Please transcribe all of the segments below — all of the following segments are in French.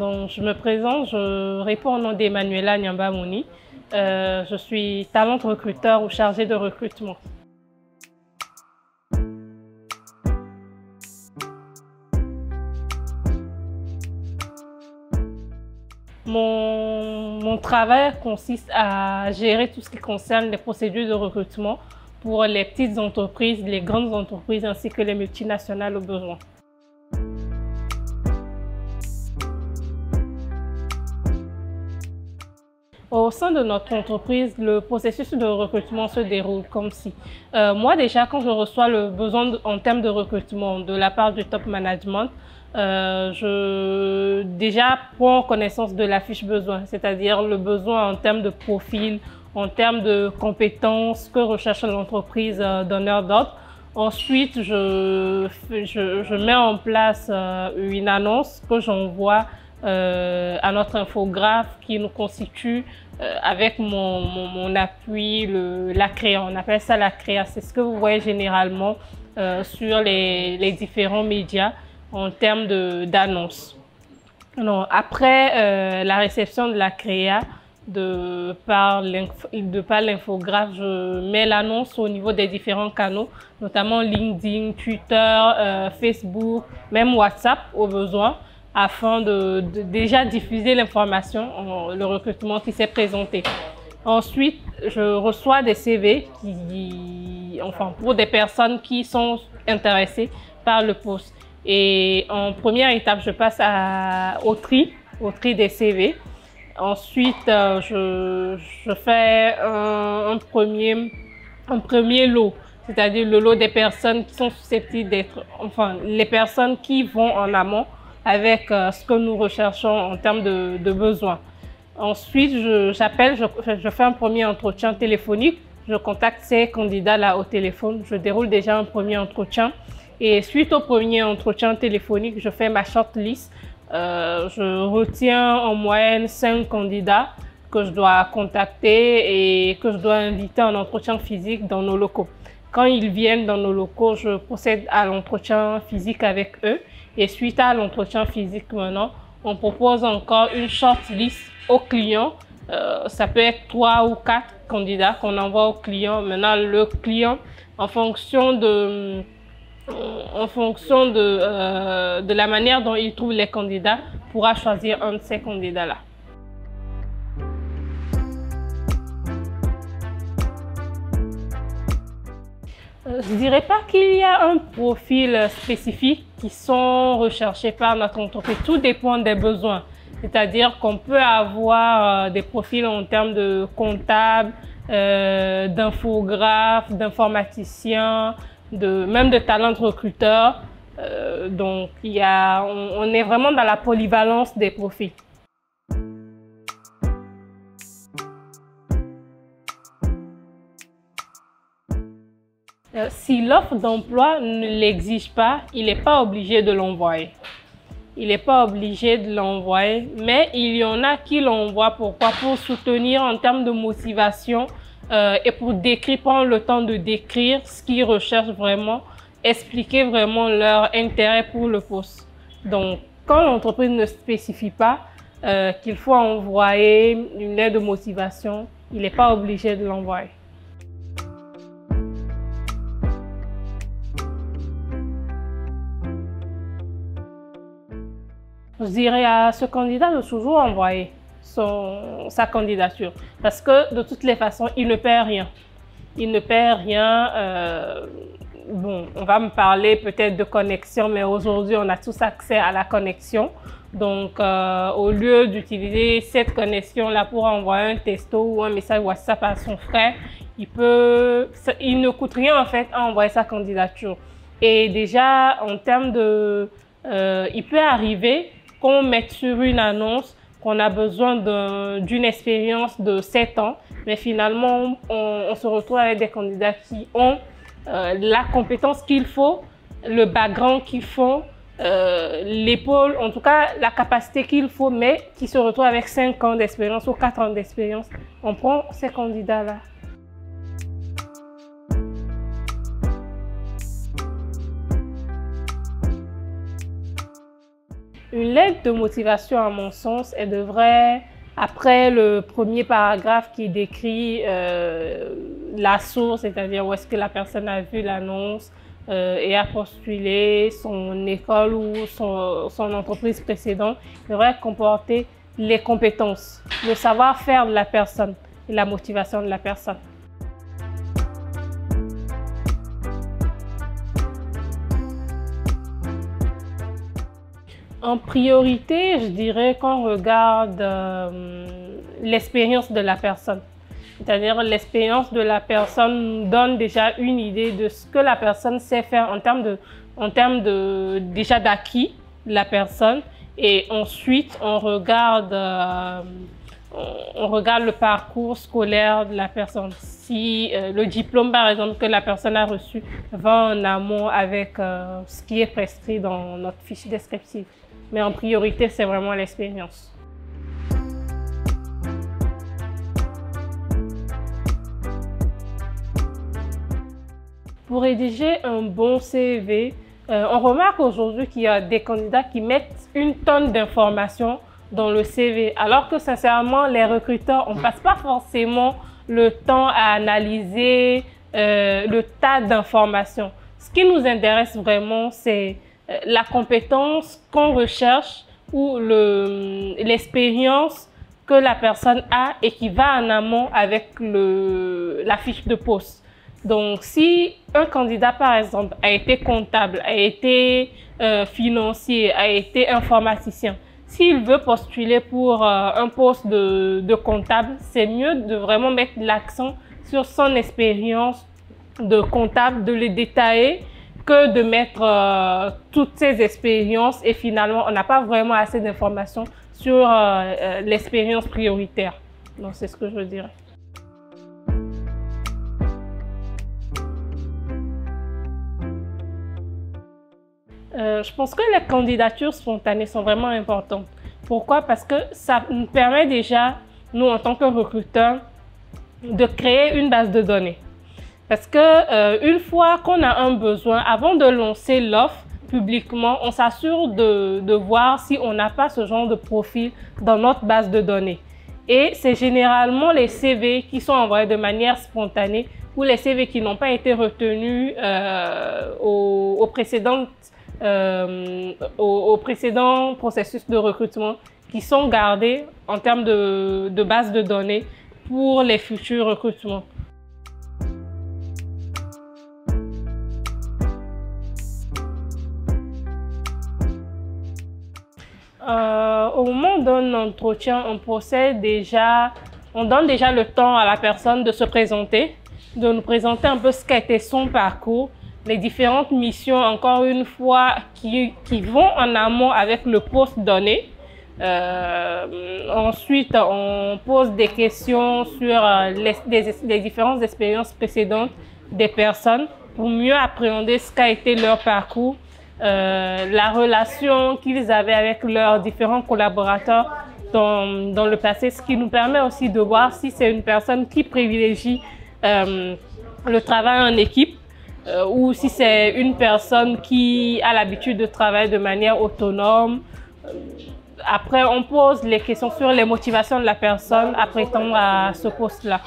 Donc, je me présente, je réponds au nom d'Emmanuela Nyamba-Mouni. Je suis talent recruteur ou chargée de recrutement. Mon travail consiste à gérer tout ce qui concerne les procédures de recrutement pour les petites entreprises, les grandes entreprises ainsi que les multinationales au besoin. Au sein de notre entreprise, le processus de recrutement se déroule comme si. Moi déjà, quand je reçois le besoin en termes de recrutement de la part du top management, je déjà prends connaissance de la fiche besoin, c'est-à-dire le besoin en termes de profil, en termes de compétences que recherche l'entreprise donneur d'ordre. Ensuite, je mets en place une annonce que j'envoie à notre infographe qui nous constitue avec mon appui, la créa. On appelle ça la créa. C'est ce que vous voyez généralement sur les différents médias en termes d'annonces. Après la réception de la créa, de par l'infographe, je mets l'annonce au niveau des différents canaux, notamment LinkedIn, Twitter, Facebook, même WhatsApp au besoin, afin de déjà diffuser l'information, le recrutement qui s'est présenté. Ensuite, je reçois des CV pour des personnes qui sont intéressées par le poste. Et en première étape, je passe au tri des CV. Ensuite, je fais un premier lot, c'est-à-dire le lot des personnes qui sont susceptibles d'être, les personnes qui vont en amont avec ce que nous recherchons en termes de besoins. Ensuite, je fais un premier entretien téléphonique. Je contacte ces candidats-là au téléphone. Je déroule déjà un premier entretien. Et suite au premier entretien téléphonique, je fais ma shortlist. Je retiens en moyenne 5 candidats que je dois contacter et que je dois inviter en entretien physique dans nos locaux. Quand ils viennent dans nos locaux, je procède à l'entretien physique avec eux. Et suite à l'entretien physique maintenant, on propose encore une shortlist au client. Ça peut être 3 ou 4 candidats qu'on envoie au client. Maintenant, le client, en fonction de la manière dont il trouve les candidats, pourra choisir un de ces candidats-là. Je ne dirais pas qu'il y a un profil spécifique qui sont recherchés par notre entreprise. Tout dépend des besoins. C'est-à-dire qu'on peut avoir des profils en termes de comptables, d'infographes, d'informaticiens, même de talent recruteurs. Donc, on est vraiment dans la polyvalence des profils. Si l'offre d'emploi ne l'exige pas, il n'est pas obligé de l'envoyer. Il n'est pas obligé de l'envoyer, mais il y en a qui l'envoient. Pourquoi? Pour soutenir en termes de motivation et pour prendre le temps de décrire ce qu'ils recherchent vraiment, expliquer vraiment leur intérêt pour le poste. Donc, quand l'entreprise ne spécifie pas qu'il faut envoyer une lettre de motivation, il n'est pas obligé de l'envoyer. Je dirais à ce candidat de toujours envoyer sa candidature parce que de toutes les façons, il ne perd rien. Il ne perd rien. Bon, on va me parler peut-être de connexion, mais aujourd'hui, on a tous accès à la connexion. Donc, au lieu d'utiliser cette connexion-là pour envoyer un texto ou un message WhatsApp à son frère, il ne coûte rien en fait à envoyer sa candidature. Et déjà, en termes il peut arriver qu'on mette sur une annonce qu'on a besoin d'une expérience de 7 ans, mais finalement, on se retrouve avec des candidats qui ont la compétence qu'il faut, le background qu'il faut, l'épaule, en tout cas la capacité qu'il faut, mais qui se retrouvent avec 5 ans d'expérience ou 4 ans d'expérience. On prend ces candidats-là. Une lettre de motivation, à mon sens, elle devrait, après le premier paragraphe qui décrit la source, c'est-à-dire où est-ce que la personne a vu l'annonce et a postulé, son école ou son entreprise précédente, devrait comporter les compétences, le savoir-faire de la personne et la motivation de la personne. En priorité, je dirais qu'on regarde l'expérience de la personne. C'est-à-dire l'expérience de la personne nous donne déjà une idée de ce que la personne sait faire en termes déjà d'acquis de la personne. Et ensuite, on regarde le parcours scolaire de la personne. Si le diplôme, par exemple, que la personne a reçu va en amont avec ce qui est prescrit dans notre fiche descriptive. Mais en priorité, c'est vraiment l'expérience. Pour rédiger un bon CV, on remarque aujourd'hui qu'il y a des candidats qui mettent une tonne d'informations dans le CV, alors que sincèrement, les recruteurs, on ne passe pas forcément le temps à analyser le tas d'informations. Ce qui nous intéresse vraiment, c'est la compétence qu'on recherche ou l'expérience que la personne a et qui va en amont avec la fiche de poste. Donc, si un candidat, par exemple, a été comptable, a été financier, a été informaticien, s'il veut postuler pour un poste de comptable, c'est mieux de vraiment mettre l'accent sur son expérience de comptable, de le détailler, que de mettre toutes ces expériences et finalement, on n'a pas vraiment assez d'informations sur l'expérience prioritaire. Donc, c'est ce que je dirais. Je pense que les candidatures spontanées sont vraiment importantes. Pourquoi? Parce que ça nous permet déjà, nous en tant que recruteurs, de créer une base de données. Parce que une fois qu'on a un besoin, avant de lancer l'offre publiquement, on s'assure de voir si on n'a pas ce genre de profil dans notre base de données. Et c'est généralement les CV qui sont envoyés de manière spontanée ou les CV qui n'ont pas été retenus au précédent processus de recrutement, qui sont gardés en termes de base de données pour les futurs recrutements. Au moment d'un entretien, on donne déjà le temps à la personne de se présenter, de nous présenter un peu ce qu'a été son parcours, les différentes missions, encore une fois, qui vont en amont avec le poste donné. Ensuite, on pose des questions sur les différentes expériences précédentes des personnes pour mieux appréhender ce qu'a été leur parcours. La relation qu'ils avaient avec leurs différents collaborateurs dans le passé, ce qui nous permet aussi de voir si c'est une personne qui privilégie le travail en équipe ou si c'est une personne qui a l'habitude de travailler de manière autonome. Après, on pose les questions sur les motivations de la personne à prétendre à ce poste-là.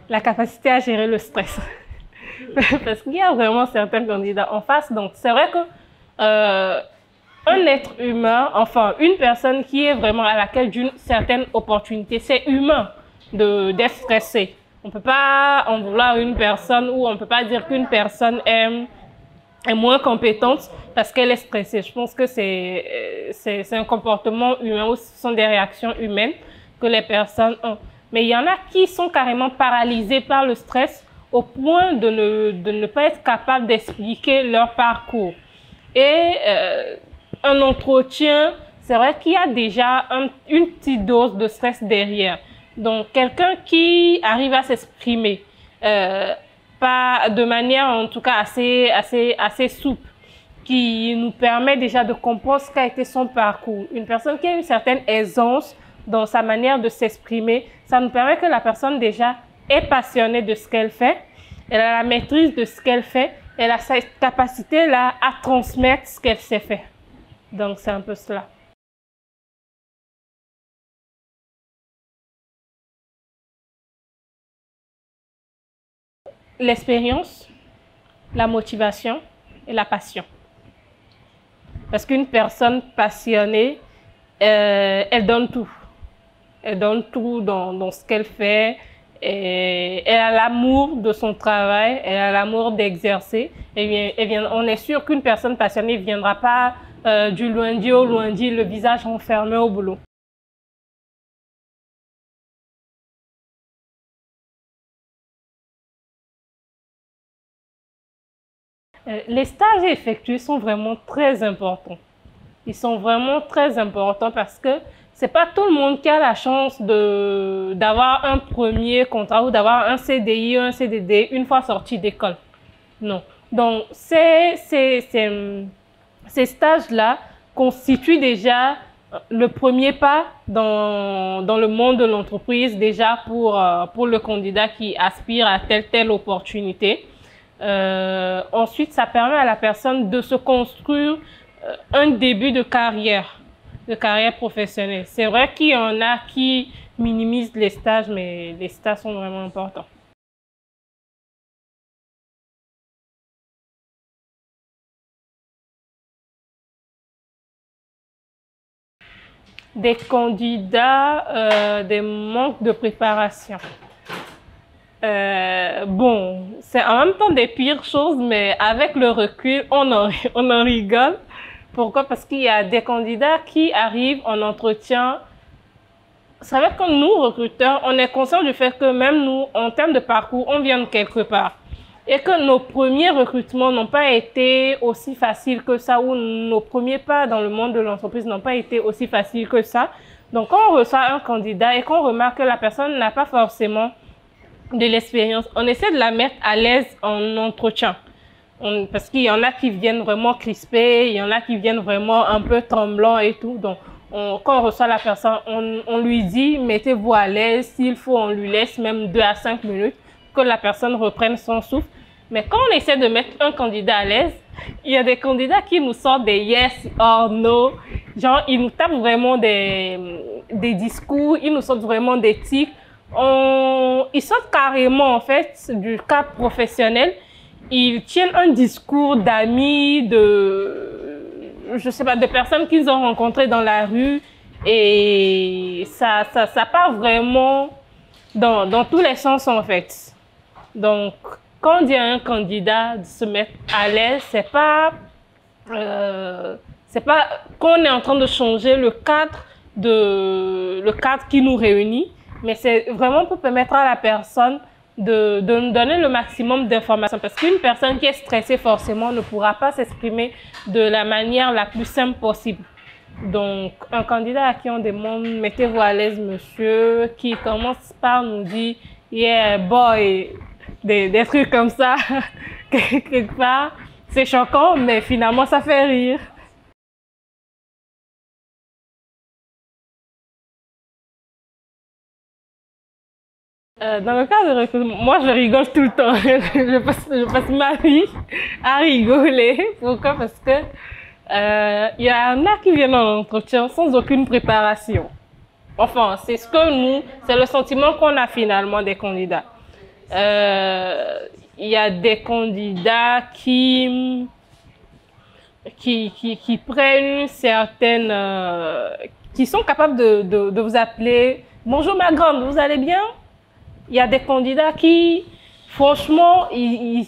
La capacité à gérer le stress. Parce qu'il y a vraiment certains candidats en face. Donc, c'est vrai que un être humain, enfin, une personne qui est vraiment à laquelle d'une certaine opportunité, c'est humain d'être stressé. On ne peut pas en vouloir une personne ou on ne peut pas dire qu'une personne est moins compétente parce qu'elle est stressée. Je pense que c'est un comportement humain ou ce sont des réactions humaines que les personnes ont. Mais il y en a qui sont carrément paralysés par le stress au point de ne pas être capables d'expliquer leur parcours. Et un entretien, c'est vrai qu'il y a déjà une petite dose de stress derrière. Donc, quelqu'un qui arrive à s'exprimer pas de manière en tout cas assez souple, qui nous permet déjà de comprendre ce qu'a été son parcours. Une personne qui a une certaine aisance dans sa manière de s'exprimer, ça nous permet que la personne déjà est passionnée de ce qu'elle fait, elle a la maîtrise de ce qu'elle fait, elle a cette capacité-là à transmettre ce qu'elle sait faire. Donc, c'est un peu cela. L'expérience, la motivation et la passion. Parce qu'une personne passionnée, elle donne tout. Elle donne tout dans ce qu'elle fait. Et elle a l'amour de son travail, elle a l'amour d'exercer. On est sûr qu'une personne passionnée ne viendra pas du lundi au lundi, le visage enfermé au boulot. Les stages effectués sont vraiment très importants. Ils sont vraiment très importants parce que c'est pas tout le monde qui a la chance d'avoir un premier contrat ou d'avoir un CDI ou un CDD une fois sorti d'école. Non. Donc, ces stages-là constituent déjà le premier pas dans le monde de l'entreprise, déjà pour le candidat qui aspire à telle opportunité. Ensuite, ça permet à la personne de se construire un début de carrière professionnelle. C'est vrai qu'il y en a qui minimisent les stages, mais les stages sont vraiment importants. Des candidats, des manques de préparation. Bon, c'est en même temps des pires choses, mais avec le recul, on en rigole. Pourquoi? Parce qu'il y a des candidats qui arrivent en entretien. C'est vrai que nous, recruteurs, on est conscient du fait que même nous, en termes de parcours, on vient de quelque part. Et que nos premiers recrutements n'ont pas été aussi faciles que ça, ou nos premiers pas dans le monde de l'entreprise n'ont pas été aussi faciles que ça. Donc, quand on reçoit un candidat et qu'on remarque que la personne n'a pas forcément de l'expérience, on essaie de la mettre à l'aise en entretien. Parce qu'il y en a qui viennent vraiment crispés, il y en a qui viennent vraiment un peu tremblants et tout. Donc, quand on reçoit la personne, on lui dit, mettez-vous à l'aise. S'il faut, on lui laisse même 2 à 5 minutes que la personne reprenne son souffle. Mais quand on essaie de mettre un candidat à l'aise, il y a des candidats qui nous sortent des yes or no. Genre, ils nous tapent vraiment des discours, ils nous sortent vraiment des tics. Ils sortent carrément, en fait, du cadre professionnel. Ils tiennent un discours d'amis, je sais pas, de personnes qu'ils ont rencontrées dans la rue. Et ça part vraiment dans tous les sens, en fait. Donc, quand on dit à un candidat de se mettre à l'aise, c'est pas qu'on est en train de changer le cadre qui nous réunit, mais c'est vraiment pour permettre à la personne de nous donner le maximum d'informations. Parce qu'une personne qui est stressée, forcément, ne pourra pas s'exprimer de la manière la plus simple possible. Donc, un candidat à qui on demande, mettez-vous à l'aise, monsieur, qui commence par nous dire, yeah, boy, des trucs comme ça, quelque part, c'est choquant, mais finalement, ça fait rire. Dans le cas de recrutement, moi je rigole tout le temps. Je passe ma vie à rigoler. Pourquoi? Parce que il y en a qui viennent en entretien sans aucune préparation. Enfin, c'est le sentiment qu'on a finalement des candidats. Il y a des candidats qui prennent une certaine, qui sont capables de vous appeler. Bonjour ma grande, vous allez bien? Il y a des candidats qui, franchement, qui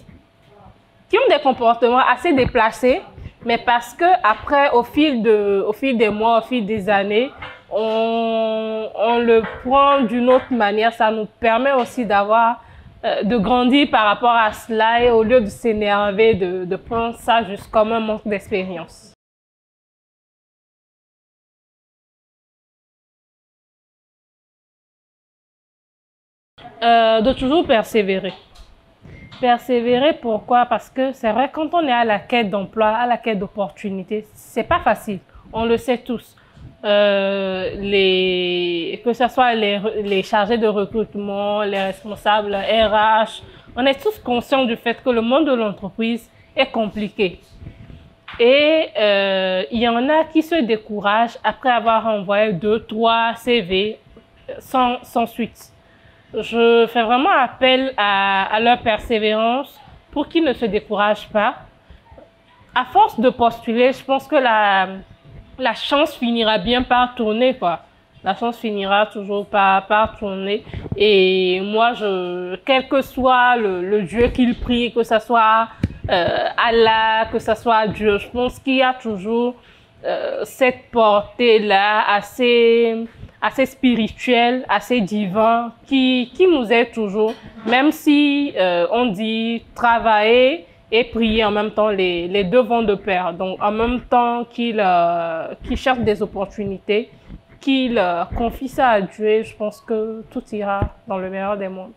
ont des comportements assez déplacés, mais parce que après, au fil des mois, au fil des années, on le prend d'une autre manière. Ça nous permet aussi de grandir par rapport à cela et au lieu de s'énerver, de prendre ça juste comme un manque d'expérience. De toujours persévérer. Persévérer, pourquoi? Parce que c'est vrai, quand on est à la quête d'emploi, à la quête d'opportunités, c'est pas facile. On le sait tous. que ce soit les chargés de recrutement, les responsables RH, on est tous conscients du fait que le monde de l'entreprise est compliqué. Et il y en a qui se découragent après avoir envoyé 2, 3 CV sans suite. Je fais vraiment appel à leur persévérance pour qu'ils ne se découragent pas. À force de postuler, je pense que la chance finira bien par tourner, quoi. La chance finira toujours par tourner. Et moi, quel que soit le Dieu qu'il prie, que ce soit Allah, que ce soit Dieu, je pense qu'il y a toujours cette portée-là assez spirituelle, assez divin, qui nous aide toujours, même si on dit travailler et prier en même temps, les deux vont de pair. Donc, en même temps qu'il cherche des opportunités, qu'il confie ça à Dieu, je pense que tout ira dans le meilleur des mondes.